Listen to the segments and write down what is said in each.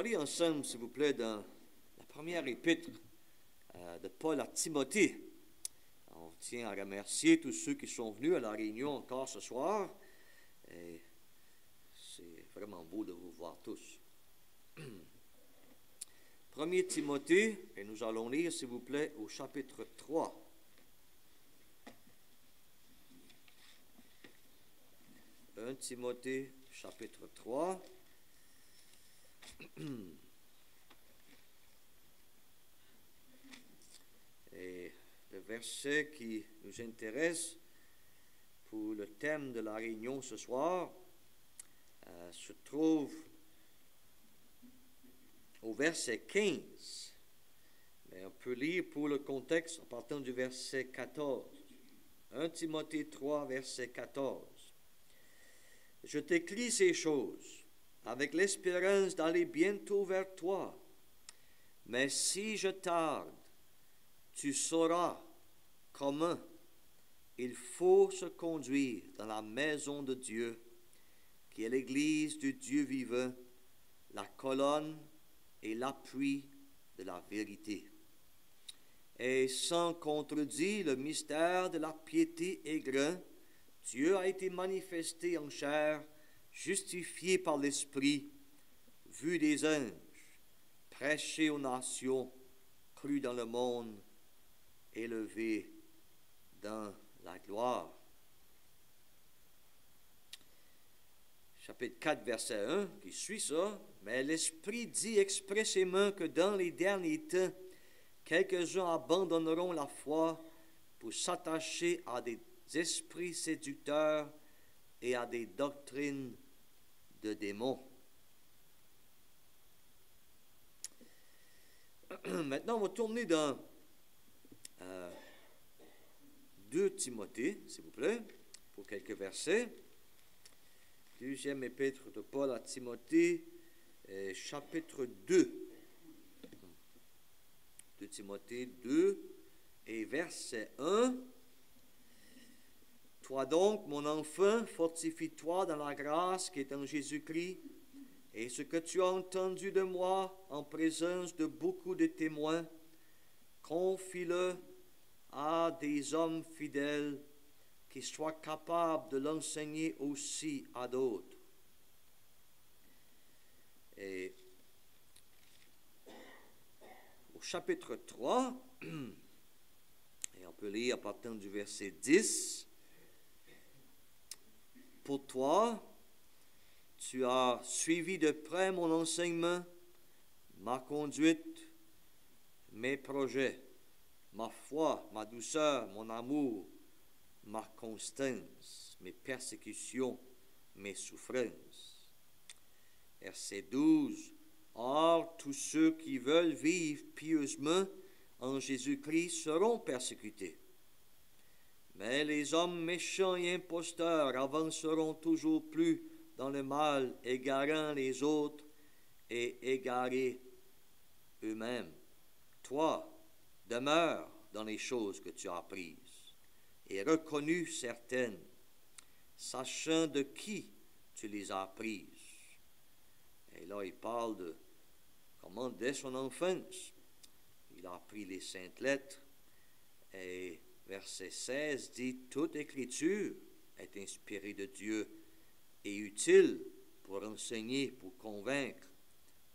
lire ensemble, s'il vous plaît, dans la première épître de Paul à Timothée. On tient à remercier tous ceux qui sont venus à la réunion encore ce soir. Et c'est vraiment beau de vous voir tous. 1 Timothée, et nous allons lire, s'il vous plaît, au chapitre 3. 1 Timothée, chapitre 3. Et le verset qui nous intéresse pour le thème de la réunion ce soir se trouve au verset 15. Mais on peut lire pour le contexte en partant du verset 14. 1 Timothée 3, verset 14. Je t'écris ces choses avec l'espérance d'aller bientôt vers toi. Mais si je tarde, tu sauras comment il faut se conduire dans la maison de Dieu, qui est l'église du Dieu vivant, la colonne et l'appui de la vérité. Et sans contredit, le mystère de la piété est grand. Dieu a été manifesté en chair, justifié par l'Esprit, vu des anges, prêché aux nations, cru dans le monde, élevé dans la gloire. Chapitre 4, verset 1, qui suit ça. Mais l'Esprit dit expressément que dans les derniers temps, quelques-uns abandonneront la foi pour s'attacher à des esprits séducteurs et à des doctrines de démons. Maintenant, on va tourner dans 2 Timothée, s'il vous plaît, pour quelques versets. Deuxième épître de Paul à Timothée, chapitre 2. 2 Timothée 2 et verset 1. Toi donc, mon enfant, fortifie-toi dans la grâce qui est en Jésus-Christ, et ce que tu as entendu de moi en présence de beaucoup de témoins, confie-le à des hommes fidèles qui soient capables de l'enseigner aussi à d'autres. Et au chapitre 3, et on peut lire à partir du verset 10, pour toi, tu as suivi de près mon enseignement, ma conduite, mes projets, ma foi, ma douceur, mon amour, ma constance, mes persécutions, mes souffrances. Verset 12. Or, tous ceux qui veulent vivre pieusement en Jésus-Christ seront persécutés. Mais les hommes méchants et imposteurs avanceront toujours plus dans le mal, égarant les autres et égarés eux-mêmes. Toi, demeure dans les choses que tu as apprises et reconnues certaines, sachant de qui tu les as apprises. Et là, il parle de comment, dès son enfance, il a appris les saintes lettres. Et verset 16 dit, toute écriture est inspirée de Dieu et utile pour enseigner, pour convaincre,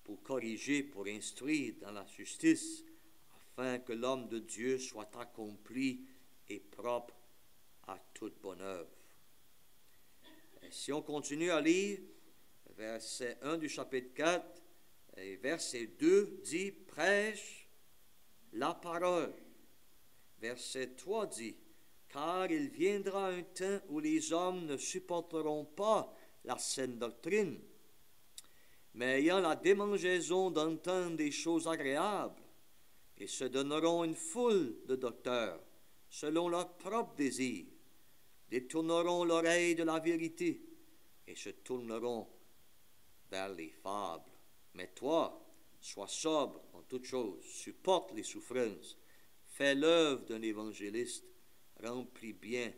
pour corriger, pour instruire dans la justice, afin que l'homme de Dieu soit accompli et propre à toute bonne œuvre. Et si on continue à lire, verset 1 du chapitre 4 et verset 2 dit, prêche la parole. Verset 3 dit, car il viendra un temps où les hommes ne supporteront pas la saine doctrine, mais ayant la démangeaison d'entendre des choses agréables, et se donneront une foule de docteurs, selon leur propre désir, détourneront l'oreille de la vérité, et se tourneront vers les fables. Mais toi, sois sobre en toutes choses, supporte les souffrances, fais l'œuvre d'un évangéliste, remplis bien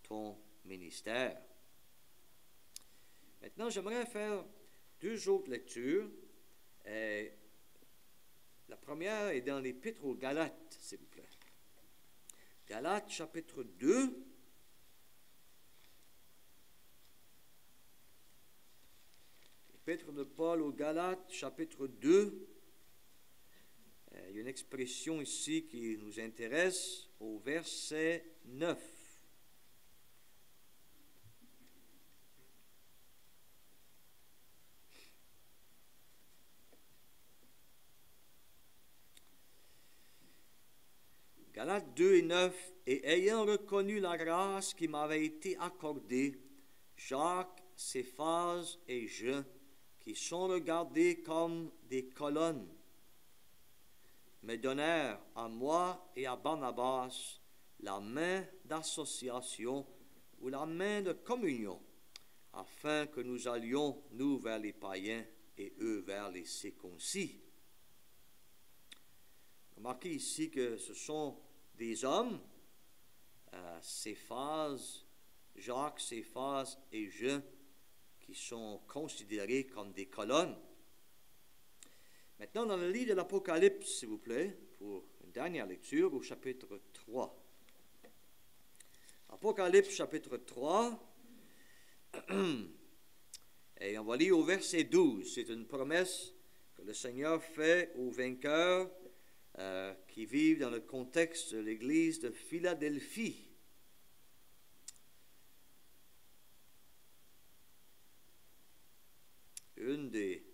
ton ministère. Maintenant, j'aimerais faire deux autres lectures. Et la première est dans l'Épître aux Galates, s'il vous plaît. Galates, chapitre 2. L'Épître de Paul aux Galates, chapitre 2. Il y a une expression ici qui nous intéresse au verset 9. Galates 2 et 9, et ayant reconnu la grâce qui m'avait été accordée, Jacques, Céphase et je, qui sont regardés comme des colonnes, me donnèrent à moi et à Barnabas la main d'association ou la main de communion, afin que nous allions, nous, vers les païens et eux vers les circoncis. Remarquez ici que ce sont des hommes, Céphase, Jacques, Céphase et je, qui sont considérés comme des colonnes. Maintenant, dans le livre de l'Apocalypse, s'il vous plaît, pour une dernière lecture, au chapitre 3. Apocalypse, chapitre 3, et on va lire au verset 12. C'est une promesse que le Seigneur fait aux vainqueurs qui vivent dans le contexte de l'église de Philadelphie. Une des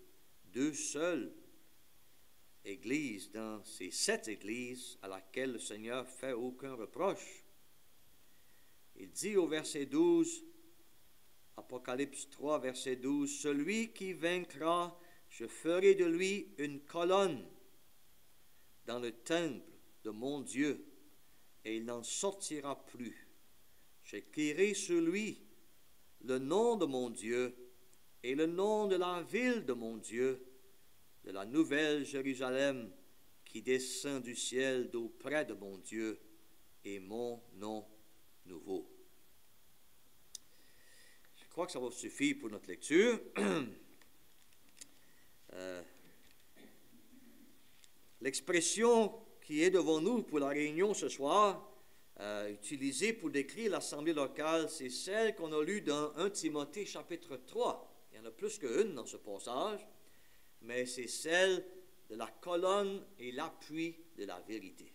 deux seules églises dans ces 7 églises à laquelle le Seigneur fait aucun reproche. Il dit au verset 12, Apocalypse 3, verset 12, « Celui qui vaincra, je ferai de lui une colonne dans le temple de mon Dieu, et il n'en sortira plus. J'écrirai sur lui le nom de mon Dieu et le nom de la ville de mon Dieu, de la nouvelle Jérusalem qui descend du ciel d'auprès de mon Dieu, et mon nom nouveau. » Je crois que ça va suffire pour notre lecture. L'expression qui est devant nous pour la réunion ce soir, utilisée pour décrire l'assemblée locale, c'est celle qu'on a lue dans 1 Timothée chapitre 3. Il y en a plus qu'une dans ce passage, mais c'est celle de la colonne et l'appui de la vérité.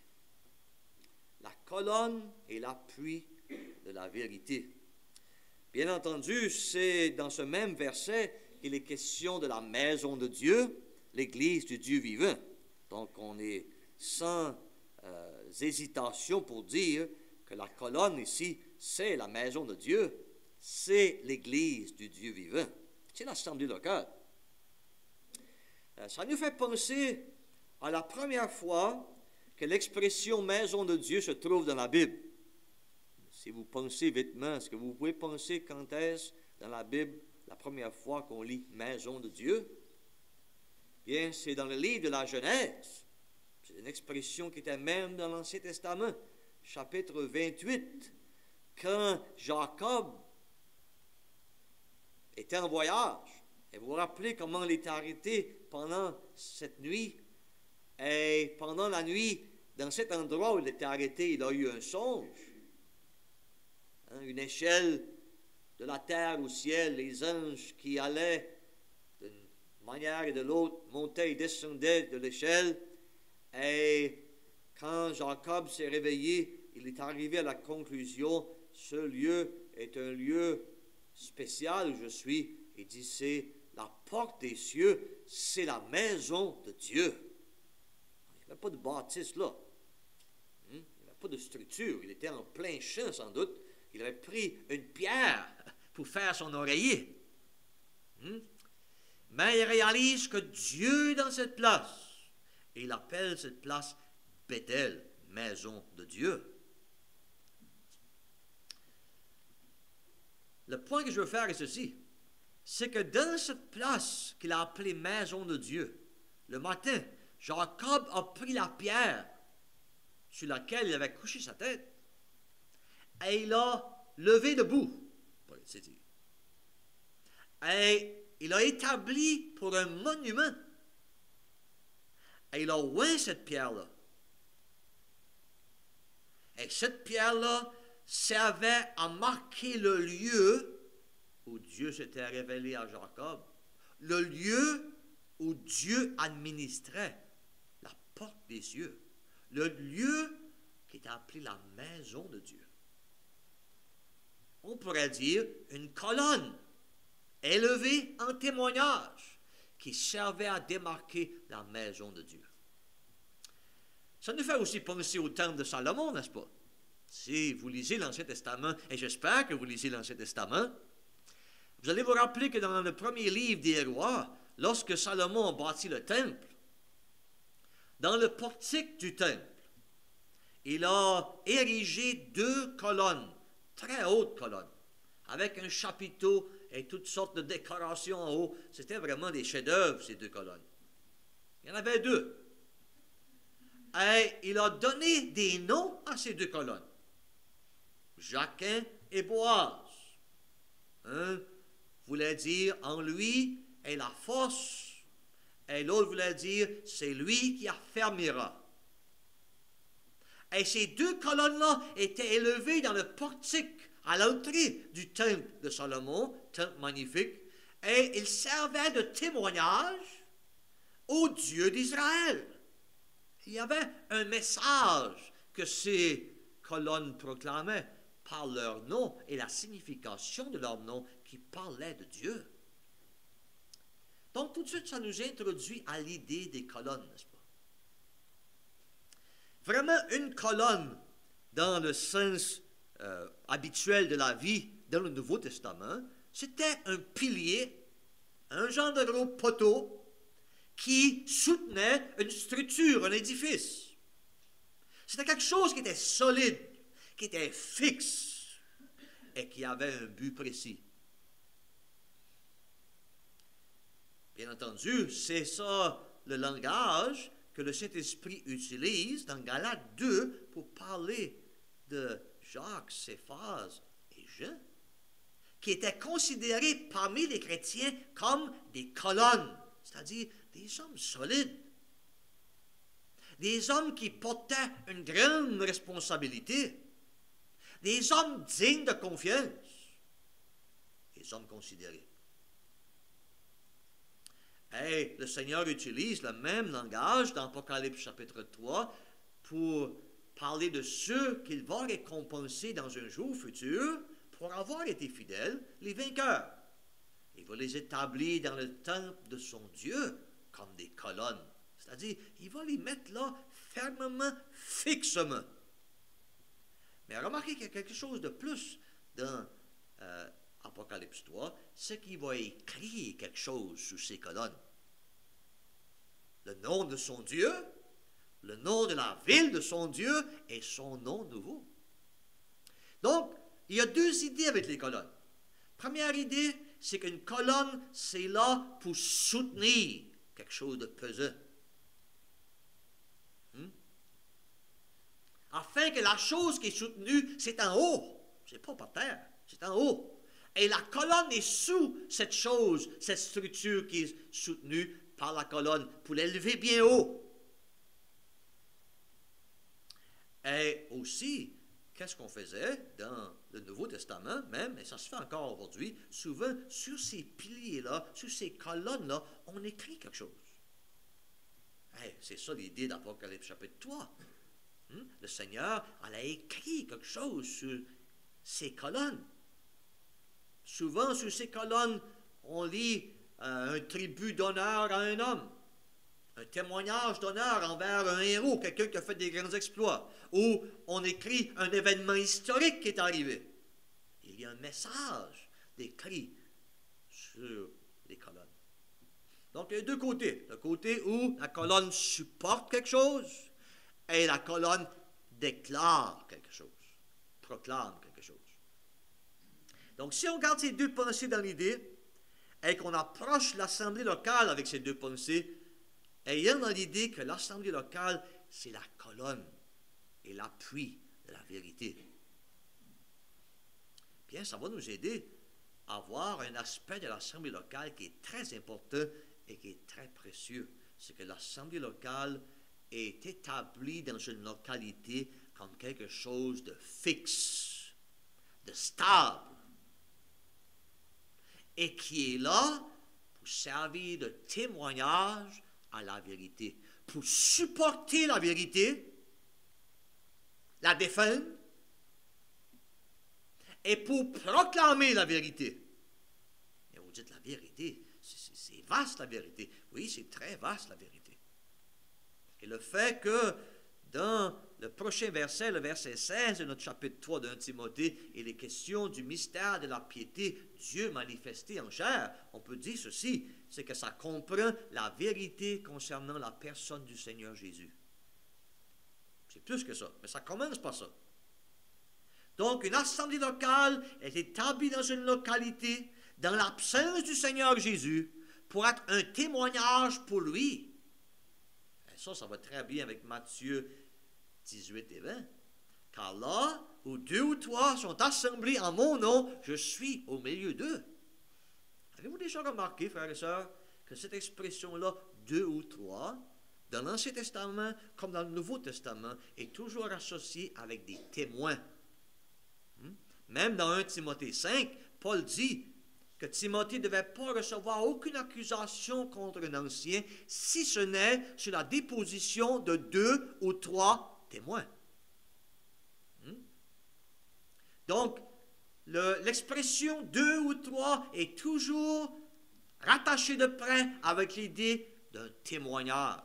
La colonne et l'appui de la vérité. Bien entendu, c'est dans ce même verset qu'il est question de la maison de Dieu, l'église du Dieu vivant. Donc, on est sans hésitation pour dire que la colonne ici, c'est la maison de Dieu, c'est l'église du Dieu vivant. C'est l'assemblée locale. Ça nous fait penser à la première fois que l'expression maison de Dieu se trouve dans la Bible. Si vous pensez vitement, est-ce que vous pouvez penser quand est-ce dans la Bible la première fois qu'on lit maison de Dieu? Bien, c'est dans le livre de la Genèse. C'est une expression qui était même dans l'Ancien Testament, chapitre 28, quand Jacob était en voyage. Et vous vous rappelez comment il était arrêté pendant cette nuit. Et pendant la nuit, dans cet endroit où il était arrêté, il a eu un songe. Une échelle de la terre au ciel, les anges qui allaient d'une manière et de l'autre, montaient et descendaient de l'échelle. Et quand Jacob s'est réveillé, il est arrivé à la conclusion, ce lieu est un lieu spécial où je suis. Il dit, c'est la porte des cieux, c'est la maison de Dieu. Il n'y avait pas de bâtisse là. Il n'y avait pas de structure. Il était en plein champ sans doute. Il avait pris une pierre pour faire son oreiller. Mais il réalise que Dieu est dans cette place. Et il appelle cette place Bethel, maison de Dieu. Le point que je veux faire est ceci. C'est que dans cette place qu'il a appelée maison de Dieu, le matin, Jacob a pris la pierre sur laquelle il avait couché sa tête et il l'a levé debout. Et il a établi pour un monument Et il a oint cette pierre-là. Et cette pierre-là servait à marquer le lieu où Dieu s'était révélé à Jacob, le lieu où Dieu administrait la porte des cieux, le lieu qui est appelé la maison de Dieu. On pourrait dire une colonne élevée en témoignage qui servait à démarquer la maison de Dieu. Ça nous fait aussi penser au temple de Salomon, n'est-ce pas? Si vous lisez l'Ancien Testament, et j'espère que vous lisez l'Ancien Testament, vous allez vous rappeler que dans le premier livre des rois, lorsque Salomon a bâti le temple, dans le portique du temple, il a érigé 2 colonnes, très hautes colonnes, avec un chapiteau et toutes sortes de décorations en haut. C'était vraiment des chefs-d'œuvre, ces 2 colonnes. Il y en avait 2. Et il a donné des noms à ces 2 colonnes. Jachin et Boaz. Un voulait dire en lui est la force, et l'autre voulait dire c'est lui qui affermira. Et ces 2 colonnes-là étaient élevées dans le portique à l'entrée du temple de Salomon, temple magnifique, et ils servaient de témoignage au Dieu d'Israël. Il y avait un message que ces colonnes proclamaient par leur nom et la signification de leur nom qui parlait de Dieu. Donc tout de suite, ça nous introduit à l'idée des colonnes, n'est-ce pas? Vraiment, une colonne, dans le sens habituel de la vie dans le Nouveau Testament, c'était un pilier, un genre de gros poteau qui soutenait une structure, un édifice. C'était quelque chose qui était solide, qui était fixe et qui avait un but précis. Bien entendu, c'est ça le langage que le Saint-Esprit utilise dans Galates 2 pour parler de Jacques, Céphase et Jean, qui étaient considérés parmi les chrétiens comme des colonnes, c'est-à-dire des hommes solides, des hommes qui portaient une grande responsabilité, des hommes dignes de confiance, des hommes considérés. Et le Seigneur utilise le même langage dans Apocalypse chapitre 3 pour parler de ceux qu'il va récompenser dans un jour futur pour avoir été fidèles, les vainqueurs. Il va les établir dans le temple de son Dieu comme des colonnes. C'est-à-dire, il va les mettre là fermement, fixement. Mais remarquez qu'il y a quelque chose de plus dans Apocalypse 3, c'est qu'il va écrire quelque chose sur ces colonnes. Le nom de son Dieu, le nom de la ville de son Dieu et son nom nouveau. Donc, il y a 2 idées avec les colonnes. Première idée, c'est qu'une colonne, c'est là pour soutenir quelque chose de pesant. Afin que la chose qui est soutenue, c'est en haut. C'est pas par terre, c'est en haut. Et la colonne est sous cette chose, cette structure qui est soutenue par la colonne pour l'élever bien haut. Et aussi, qu'est-ce qu'on faisait dans le Nouveau Testament même, et ça se fait encore aujourd'hui, souvent sur ces piliers-là, sur ces colonnes-là, on écrit quelque chose. Hey, c'est ça l'idée d'Apocalypse chapitre 3. Le Seigneur a écrit quelque chose sur ces colonnes. Souvent, sur ces colonnes, on lit un tribut d'honneur à un homme, un témoignage d'honneur envers un héros, quelqu'un qui a fait des grands exploits, ou on écrit un événement historique qui est arrivé. Il y a un message décrit sur les colonnes. Donc, il y a 2 côtés. Le côté où la colonne supporte quelque chose et la colonne déclare quelque chose, proclame quelque chose. Donc, si on garde ces 2 pensées dans l'idée et qu'on approche l'assemblée locale avec ces 2 pensées, ayant dans l'idée que l'assemblée locale, c'est la colonne et l'appui de la vérité, bien, ça va nous aider à voir un aspect de l'assemblée locale qui est très important et qui est très précieux. c'est que l'assemblée locale est établie dans une localité comme quelque chose de fixe, de stable, et qui est là pour servir de témoignage à la vérité, pour supporter la vérité, la défendre, et pour proclamer la vérité. Et vous dites, la vérité, c'est vaste la vérité. Oui, c'est très vaste la vérité. Et le fait que dans le prochain verset, le verset 16 de notre chapitre 3 de 1 Timothée, il est question du mystère de la piété, Dieu manifesté en chair, on peut dire ceci, c'est que ça comprend la vérité concernant la personne du Seigneur Jésus. C'est plus que ça, mais ça commence par ça. Donc, une assemblée locale est établie dans une localité, dans l'absence du Seigneur Jésus, pour être un témoignage pour lui. Et ça va très bien avec Matthieu 18 et 20. Car là où 2 ou 3 sont assemblés en mon nom, je suis au milieu d'eux. Avez-vous déjà remarqué, frères et sœurs, que cette expression-là, 2 ou 3, dans l'Ancien Testament comme dans le Nouveau Testament, est toujours associée avec des témoins. Même dans 1 Timothée 5, Paul dit que Timothée ne devait pas recevoir aucune accusation contre un ancien, si ce n'est sur la déposition de 2 ou 3 témoins. Donc, l'expression 2 ou 3 est toujours rattachée de près avec l'idée d'un témoignage.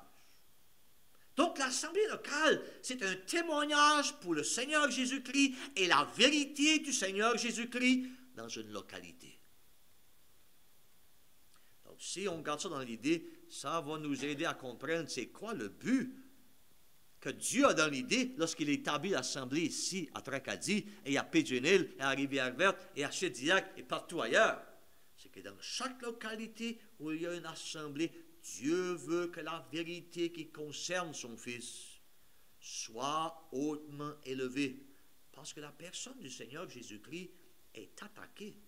Donc, l'assemblée locale, c'est un témoignage pour le Seigneur Jésus-Christ et la vérité du Seigneur Jésus-Christ dans une localité. Donc, si on garde ça dans l'idée, ça va nous aider à comprendre c'est quoi le but que Dieu a dans l'idée lorsqu'il établit l'assemblée ici à Tracadie et à Pédionil et à Rivière-Verte et à Chedillac et partout ailleurs. C'est que dans chaque localité où il y a une assemblée, Dieu veut que la vérité qui concerne son Fils soit hautement élevée. Parce que la personne du Seigneur Jésus-Christ est attaquée.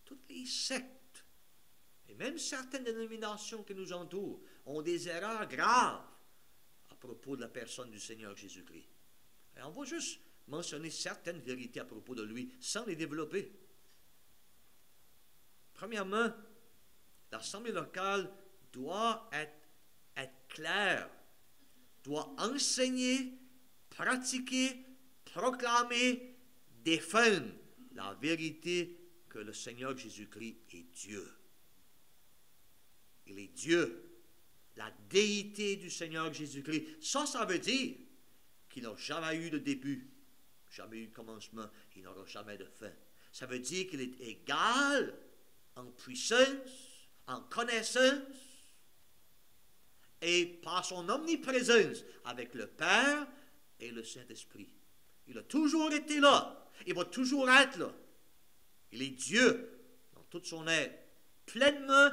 Toutes les sectes, et même certaines dénominations qui nous entourent, ont des erreurs graves à propos de la personne du Seigneur Jésus-Christ. Et on va juste mentionner certaines vérités à propos de lui, sans les développer. Premièrement, l'assemblée locale doit être claire, doit enseigner, pratiquer, proclamer, défendre la vérité que le Seigneur Jésus-Christ est Dieu. Il est Dieu, la déité du Seigneur Jésus-Christ. Ça veut dire qu'il n'a jamais eu de début, jamais eu de commencement, il n'aura jamais de fin. Ça veut dire qu'il est égal en puissance, en connaissance, et par son omniprésence avec le Père et le Saint-Esprit. Il a toujours été là. Il va toujours être là. Il est Dieu dans toute son être, pleinement,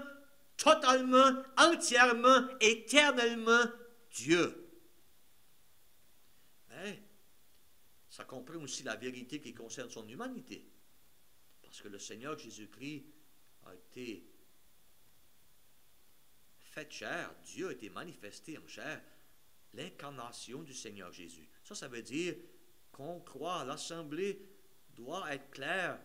totalement, entièrement, éternellement Dieu. Mais ça comprend aussi la vérité qui concerne son humanité. Parce que le Seigneur Jésus-Christ a été fait chair, Dieu a été manifesté en chair, l'incarnation du Seigneur Jésus. Ça veut dire qu'on croit, l'assemblée doit être claire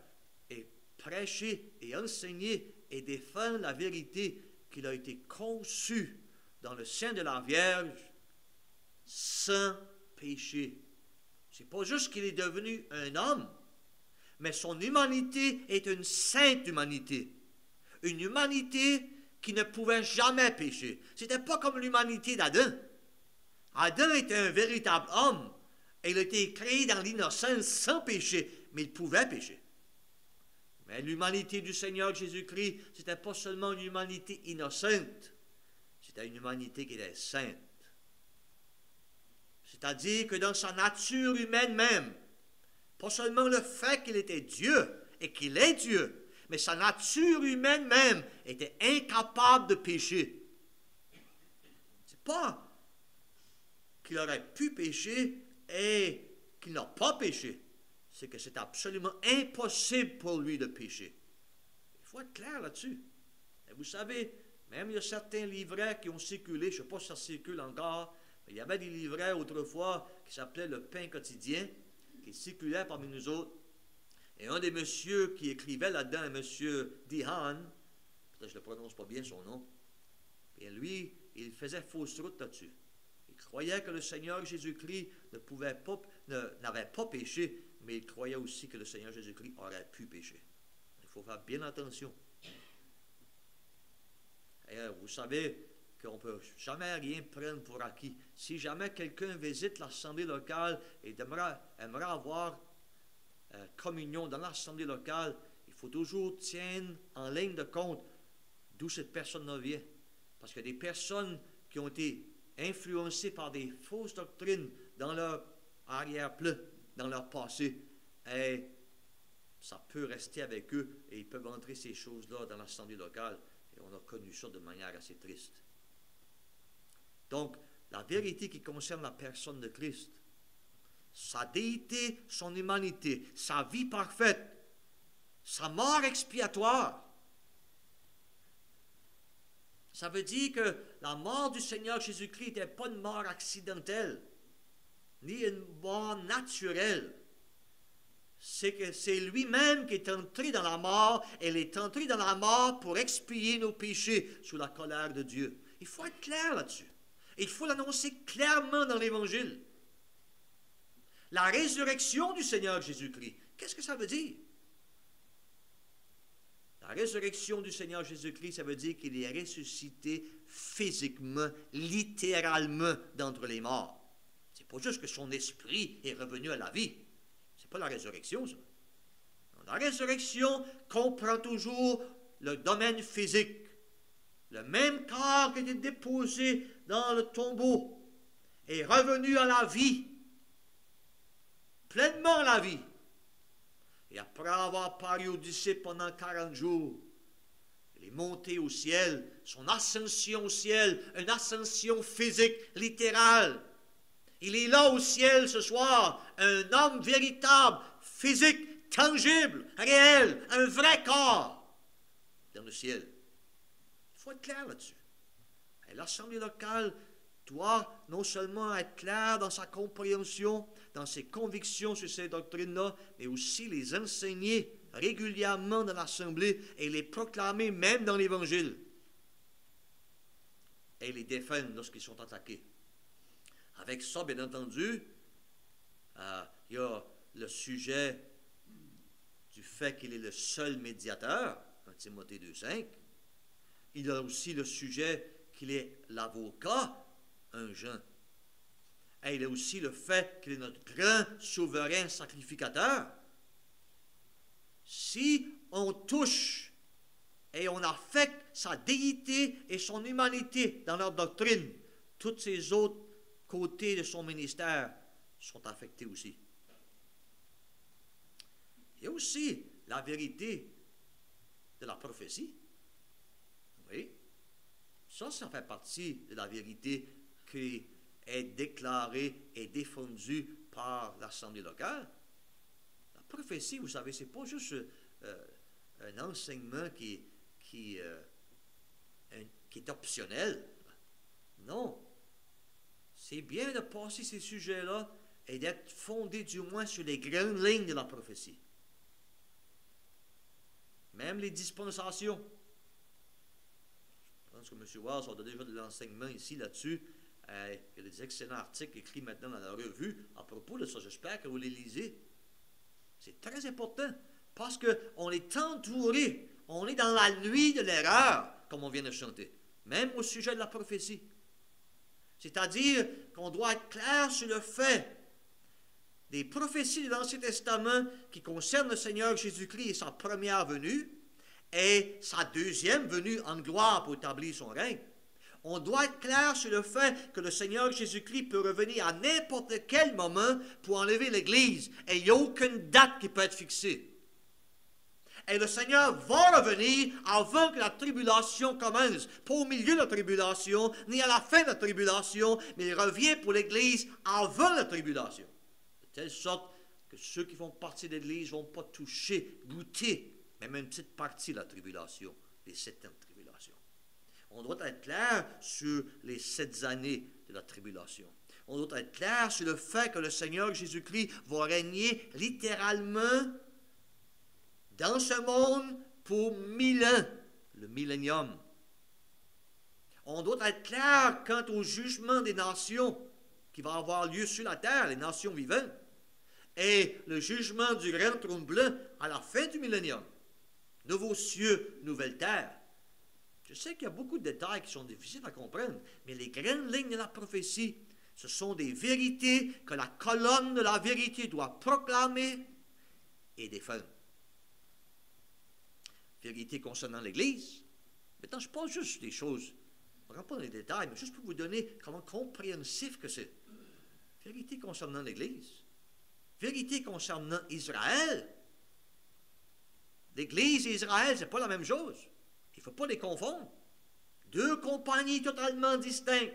et prêcher et enseigner et défendre la vérité qu'il a été conçu dans le sein de la Vierge sans péché. C'est pas juste qu'il est devenu un homme, mais son humanité est une sainte humanité. Une humanité qui ne pouvait jamais pécher. C'était pas comme l'humanité d'Adam. Adam était un véritable homme et il a été créé dans l'innocence sans péché, mais il pouvait pécher. Mais l'humanité du Seigneur Jésus-Christ, c'était pas seulement une humanité innocente, c'était une humanité qui était sainte. C'est-à-dire que dans sa nature humaine même, pas seulement le fait qu'il était Dieu et qu'il est Dieu, mais sa nature humaine même était incapable de pécher. C'est pas qu'il aurait pu pécher et qu'il n'a pas péché. C'est que c'est absolument impossible pour lui de pécher. Il faut être clair là-dessus. Et vous savez, Même il y a certains livrets qui ont circulé, je ne sais pas si ça circule encore, mais il y avait des livrets autrefois qui s'appelaient le pain quotidien, qui circulaient parmi nous autres. Et un des messieurs qui écrivait là-dedans, un monsieur Dehan, peut-être que je ne prononce pas bien son nom, et lui, il faisait fausse route là-dessus. Il croyait que le Seigneur Jésus-Christ n'avait pas péché, mais il croyait aussi que le Seigneur Jésus-Christ aurait pu pécher. Il faut faire bien attention. Et vous savez qu'on ne peut jamais rien prendre pour acquis. Si jamais quelqu'un visite l'assemblée locale et aimerait avoir communion dans l'assemblée locale, il faut toujours tenir en ligne de compte d'où cette personne-là vient. Parce que des personnes qui ont été influencées par des fausses doctrines dans leur arrière-plan, dans leur passé, et ça peut rester avec eux et ils peuvent entrer ces choses-là dans l'assemblée locale. Et on a connu ça de manière assez triste. Donc, la vérité qui concerne la personne de Christ, sa déité, son humanité, sa vie parfaite, sa mort expiatoire, ça veut dire que la mort du Seigneur Jésus-Christ n'était pas une mort accidentelle, ni une mort naturelle. C'est que c'est lui-même qui est entré dans la mort, et il est entré dans la mort pour expier nos péchés sous la colère de Dieu. Il faut être clair là-dessus. Il faut l'annoncer clairement dans l'Évangile. La résurrection du Seigneur Jésus-Christ, qu'est-ce que ça veut dire? La résurrection du Seigneur Jésus-Christ, ça veut dire qu'il est ressuscité physiquement, littéralement d'entre les morts. C'est pas juste que son esprit est revenu à la vie. C'est pas la résurrection, ça. La résurrection comprend toujours le domaine physique. Le même corps qui était déposé dans le tombeau est revenu à la vie, pleinement à la vie. Et après avoir paru aux disciples pendant 40 jours, il est monté au ciel, son ascension au ciel, une ascension physique, littérale. Il est là au ciel ce soir, un homme véritable, physique, tangible, réel, un vrai corps dans le ciel. Il faut être clair là-dessus. Et l'assemblée locale doit non seulement être claire dans sa compréhension, dans ses convictions sur ces doctrines-là, mais aussi les enseigner régulièrement dans l'assemblée et les proclamer même dans l'Évangile. Et les défendre lorsqu'ils sont attaqués. Avec ça, bien entendu, il y a le sujet du fait qu'il est le seul médiateur, 1 Timothée 2,5. Il y a aussi le sujet qu'il est l'avocat, 1 Jean. Et il y a aussi le fait qu'il est notre grand souverain sacrificateur. Si on touche et on affecte sa déité et son humanité dans leur doctrine, tous ces autres côtés de son ministère sont affectés aussi. Il y a aussi la vérité de la prophétie. Oui. Ça fait partie de la vérité qui est déclarée et défendue par l'Assemblée locale. La prophétie, vous savez, ce n'est pas juste un enseignement qui est optionnel. Non. C'est bien de passer ces sujets-là et d'être fondé du moins sur les grandes lignes de la prophétie. Même les dispensations. Je pense que M. Wells a déjà de l'enseignement ici là-dessus. Il y a des excellents articles écrits maintenant dans la revue à propos de ça. J'espère que vous les lisez. C'est très important parce qu'on est entouré. On est dans la nuit de l'erreur, comme on vient de chanter. Même au sujet de la prophétie. C'est-à-dire qu'on doit être clair sur le fait des prophéties de l'Ancien Testament qui concernent le Seigneur Jésus-Christ et sa première venue et sa deuxième venue en gloire pour établir son règne. On doit être clair sur le fait que le Seigneur Jésus-Christ peut revenir à n'importe quel moment pour enlever l'Église et il n'y a aucune date qui peut être fixée. Et le Seigneur va revenir avant que la tribulation commence. Pas au milieu de la tribulation, ni à la fin de la tribulation, mais il revient pour l'Église avant la tribulation. De telle sorte que ceux qui font partie de l'Église ne vont pas toucher, goûter, même une petite partie de la tribulation, les 7 ans de tribulation. On doit être clair sur les 7 années de la tribulation. On doit être clair sur le fait que le Seigneur Jésus-Christ va régner littéralement dans ce monde pour 1000 ans, le millénium. On doit être clair quant au jugement des nations qui va avoir lieu sur la terre, les nations vivantes, et le jugement du grand trône blanc à la fin du millénium. Nouveaux cieux, nouvelle terre. Je sais qu'il y a beaucoup de détails qui sont difficiles à comprendre, mais les grandes lignes de la prophétie, ce sont des vérités que la colonne de la vérité doit proclamer et défendre. Vérité concernant l'Église. Maintenant, je ne parle juste des choses, je ne rentre pas dans les détails, mais juste pour vous donner comment compréhensif que c'est. Vérité concernant l'Église. Vérité concernant Israël. L'Église et Israël, ce n'est pas la même chose. Il ne faut pas les confondre. 2 compagnies totalement distinctes,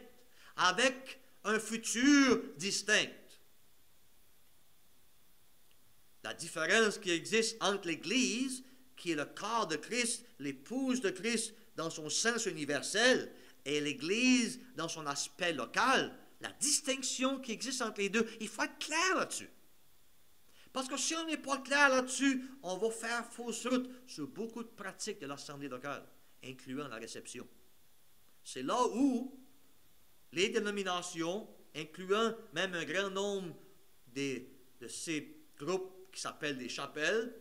avec un futur distinct. La différence qui existe entre l'Église, qui est le corps de Christ, l'épouse de Christ dans son sens universel, et l'Église dans son aspect local, la distinction qui existe entre les deux, il faut être clair là-dessus. Parce que si on n'est pas clair là-dessus, on va faire fausse route sur beaucoup de pratiques de l'Assemblée locale, incluant la réception. C'est là où les dénominations, incluant même un grand nombre de ces groupes qui s'appellent des chapelles,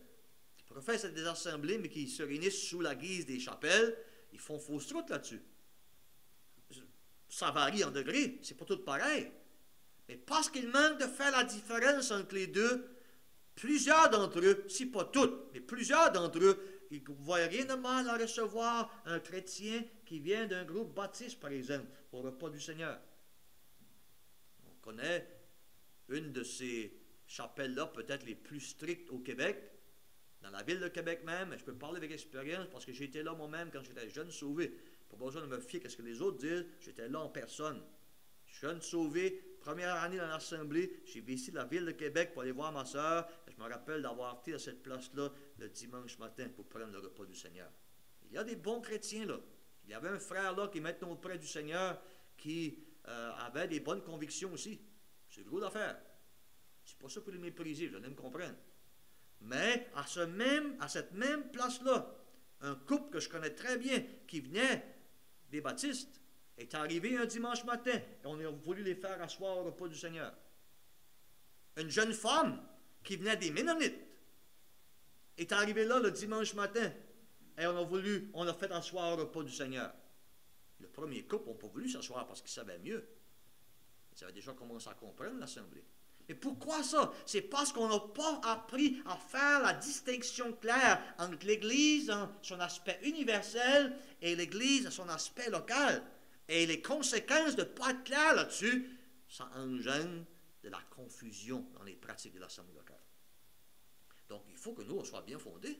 qui professent des assemblées, mais qui se réunissent sous la guise des chapelles, ils font fausse route là-dessus. Ça varie en degrés, c'est pas tout pareil. Mais parce qu'il manque de faire la différence entre les deux, plusieurs d'entre eux, si pas toutes, mais plusieurs d'entre eux, ils ne voient rien de mal à recevoir un chrétien qui vient d'un groupe baptiste, par exemple, au repas du Seigneur. On connaît une de ces chapelles-là, peut-être les plus strictes au Québec, dans la ville de Québec même, et je peux parler avec expérience parce que j'étais là moi-même quand j'étais jeune sauvé. Pas besoin de me fier à ce que les autres disent, j'étais là en personne. Jeune sauvé, première année dans l'Assemblée, j'ai visité la ville de Québec pour aller voir ma soeur. Je me rappelle d'avoir été à cette place-là le dimanche matin pour prendre le repas du Seigneur. Il y a des bons chrétiens là. Il y avait un frère là qui est maintenant auprès du Seigneur qui avait des bonnes convictions aussi. C'est gros d'affaires. C'est pas ça pour les mépriser, vous allez me comprendre. Mais à cette même place-là, un couple que je connais très bien qui venait des baptistes, est arrivé un dimanche matin et on a voulu les faire asseoir au repas du Seigneur. Une jeune femme qui venait des Ménonites est arrivée là le dimanche matin et on a fait asseoir au repas du Seigneur. Le premier couple n'a pas voulu s'asseoir parce qu'ils savaient mieux. Ils avaient déjà commencé à comprendre l'Assemblée. Mais pourquoi ça? C'est parce qu'on n'a pas appris à faire la distinction claire entre l'Église dans son aspect universel et l'Église dans son aspect local. Et les conséquences de ne pas être clair là-dessus, ça engendre de la confusion dans les pratiques de l'Assemblée locale. Donc, il faut que nous, on soit bien fondés.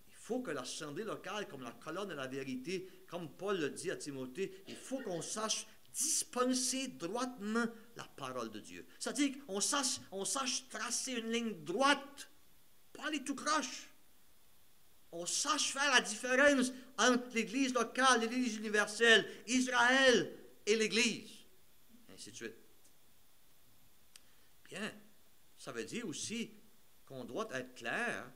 Il faut que l'Assemblée locale, comme la colonne de la vérité, comme Paul le dit à Timothée, il faut qu'on sache dispenser droitement la parole de Dieu. C'est-à-dire qu'on sache tracer une ligne droite, pas aller tout croche. On sache faire la différence entre l'Église locale, l'Église universelle, Israël et l'Église, ainsi de suite. Bien, ça veut dire aussi qu'on doit être clair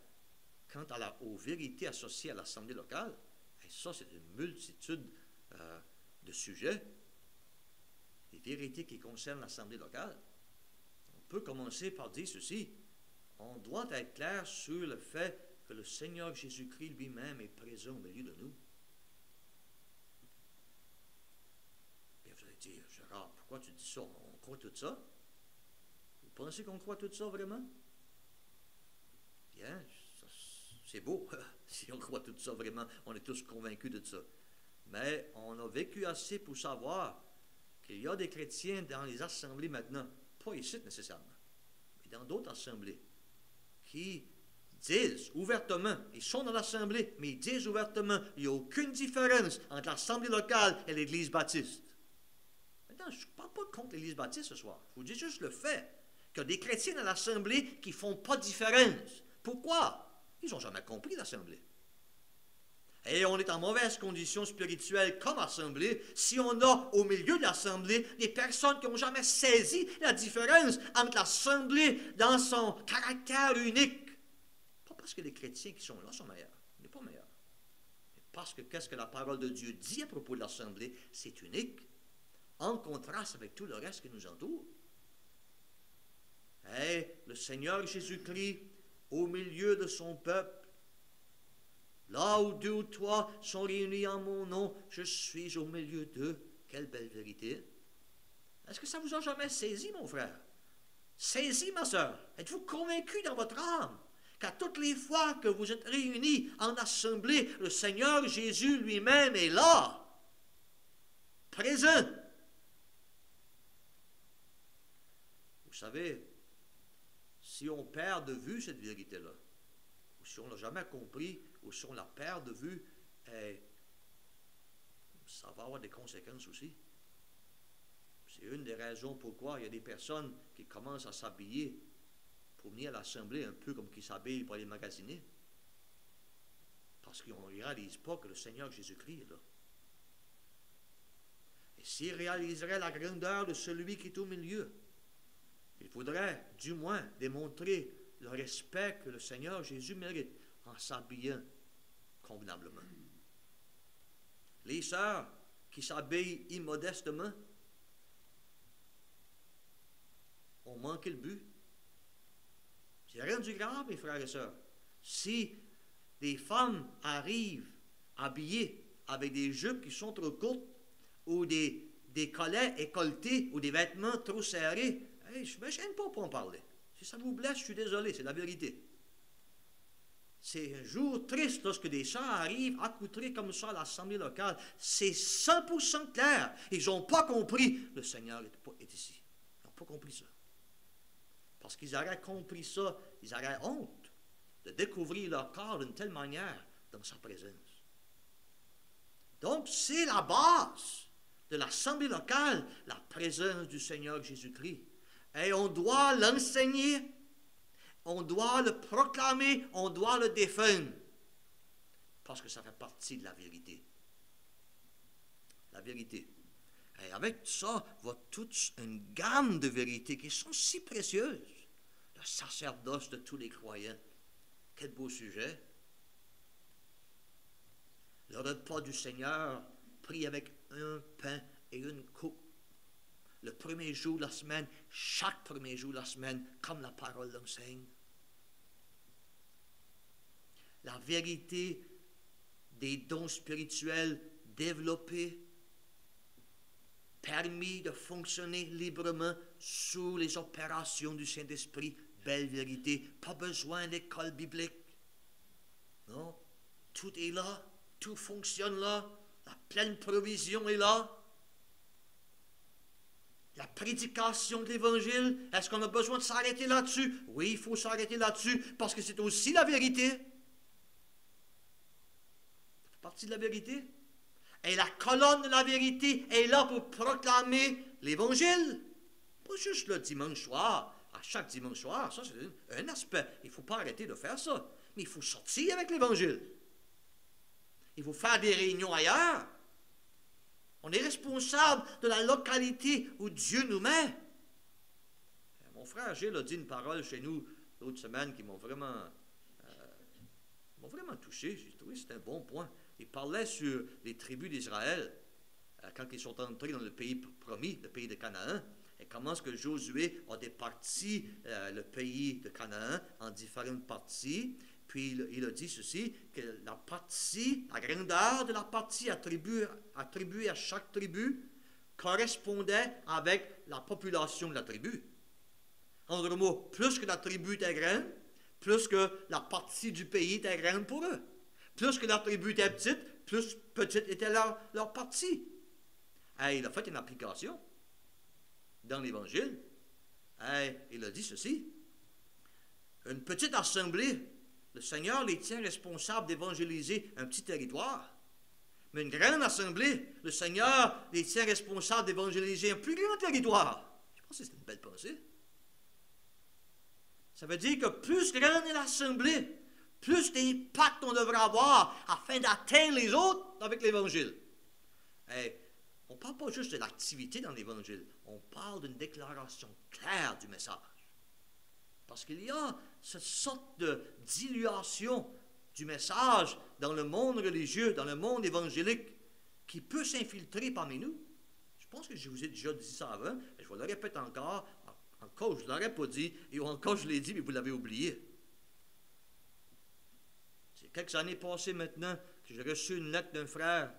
quant aux vérités associées à l'Assemblée locale. Et ça, c'est une multitude de sujets, des vérités qui concernent l'Assemblée locale. On peut commencer par dire ceci. On doit être clair sur le fait que le Seigneur Jésus-Christ lui-même est présent au milieu de nous. Et vous allez dire, Gérard, pourquoi tu dis ça? On croit tout ça? Vous pensez qu'on croit tout ça vraiment? Bien, c'est beau. Si on croit tout ça vraiment, on est tous convaincus de ça. Mais on a vécu assez pour savoir qu'il y a des chrétiens dans les assemblées maintenant, pas ici nécessairement, mais dans d'autres assemblées, qui disent ouvertement, ils sont dans l'assemblée, mais ils disent ouvertement, il n'y a aucune différence entre l'assemblée locale et l'église baptiste. Maintenant, je ne parle pas contre l'église baptiste ce soir. Je vous dis juste le fait qu'il y a des chrétiens dans l'assemblée qui ne font pas de différence. Pourquoi? Ils n'ont jamais compris l'assemblée. et on est en mauvaise condition spirituelle comme assemblée, si on a au milieu de l'assemblée des personnes qui n'ont jamais saisi la différence entre l'assemblée dans son caractère unique, pas parce que les chrétiens qui sont là sont meilleurs, on n'est pas meilleurs, mais parce que qu'est-ce que la parole de Dieu dit à propos de l'assemblée, c'est unique, en contraste avec tout le reste qui nous entoure. Et le Seigneur Jésus-Christ, au milieu de son peuple, là où 2 ou 3 sont réunis en mon nom, je suis au milieu d'eux. Quelle belle vérité. Est-ce que ça vous a jamais saisi, mon frère? Saisi, ma soeur? Êtes-vous convaincu dans votre âme qu'à toutes les fois que vous êtes réunis en assemblée, le Seigneur Jésus lui-même est là, présent? Vous savez, si on perd de vue cette vérité-là, ou si on ne l'a jamais compris, ou si on la perd de vue, ça va avoir des conséquences aussi. C'est une des raisons pourquoi il y a des personnes qui commencent à s'habiller pour venir à l'assemblée un peu comme qui s'habillent pour aller magasiner. Parce qu'on ne réalise pas que le Seigneur Jésus-Christ est là. Et s'ils réaliseraient la grandeur de celui qui est au milieu, il faudrait du moins démontrer le respect que le Seigneur Jésus mérite en s'habillant convenablement. Les sœurs qui s'habillent immodestement ont manqué le but. C'est rien du grave, mes frères et sœurs. Si des femmes arrivent habillées avec des jupes qui sont trop courtes ou des collets écolletés ou des vêtements trop serrés, je ne me gêne pas pour en parler. Si ça vous blesse, je suis désolé, c'est la vérité. C'est un jour triste lorsque des sœurs arrivent accoutrées comme ça à l'assemblée locale. C'est 100% clair. Ils n'ont pas compris. Le Seigneur est ici. Ils n'ont pas compris ça. Parce qu'ils auraient compris ça, ils auraient honte de découvrir leur corps d'une telle manière dans sa présence. Donc, c'est la base de l'assemblée locale, la présence du Seigneur Jésus-Christ. Et on doit l'enseigner, on doit le proclamer, on doit le défendre. Parce que ça fait partie de la vérité. La vérité. Et avec ça va toute une gamme de vérités qui sont si précieuses. Le sacerdoce de tous les croyants. Quel beau sujet. Le repas du Seigneur pris avec un pain et une coupe. Le premier jour de la semaine, chaque premier jour de la semaine, comme la parole l'enseigne. La vérité des dons spirituels développés, permis de fonctionner librement sous les opérations du Saint-Esprit. Belle vérité, pas besoin d'école biblique. Non, tout est là, tout fonctionne là, la pleine provision est là. La prédication de l'Évangile, est-ce qu'on a besoin de s'arrêter là-dessus? Oui, il faut s'arrêter là-dessus parce que c'est aussi la vérité. Ça fait partie de la vérité. Et la colonne de la vérité est là pour proclamer l'Évangile. Pas juste le dimanche soir, à chaque dimanche soir. Ça, c'est un aspect. Il ne faut pas arrêter de faire ça. Mais il faut sortir avec l'Évangile. Il faut faire des réunions ailleurs. On est responsable de la localité où Dieu nous met. Mon frère Gilles a dit une parole chez nous l'autre semaine qui m'ont vraiment touché. J'ai trouvé que c'était un bon point. Il parlait sur les tribus d'Israël quand ils sont entrés dans le pays promis, le pays de Canaan, et comment est-ce que Josué a départi le pays de Canaan en différentes parties. Puis il a dit ceci, que la grandeur de la partie attribuée à chaque tribu correspondait avec la population de la tribu. En d'autres mots, plus que la tribu était grande, plus que la partie du pays était grande pour eux. Plus que la tribu était petite, plus petite était leur partie. Et il a fait une application dans l'Évangile. Et il a dit ceci, une petite assemblée, le Seigneur les tient responsables d'évangéliser un petit territoire. Mais une grande assemblée, le Seigneur les tient responsables d'évangéliser un plus grand territoire. Je pense que c'est une belle pensée. Ça veut dire que plus grande est l'assemblée, plus d'impact on devrait avoir afin d'atteindre les autres avec l'Évangile. Et on ne parle pas juste de l'activité dans l'Évangile, on parle d'une déclaration claire du message. Parce qu'il y a cette sorte de dilution du message dans le monde religieux, dans le monde évangélique, qui peut s'infiltrer parmi nous. Je pense que je vous ai déjà dit ça avant, mais je vous le répète encore je ne l'aurais pas dit, et encore je l'ai dit, mais vous l'avez oublié. C'est quelques années passées maintenant que j'ai reçu une lettre d'un frère,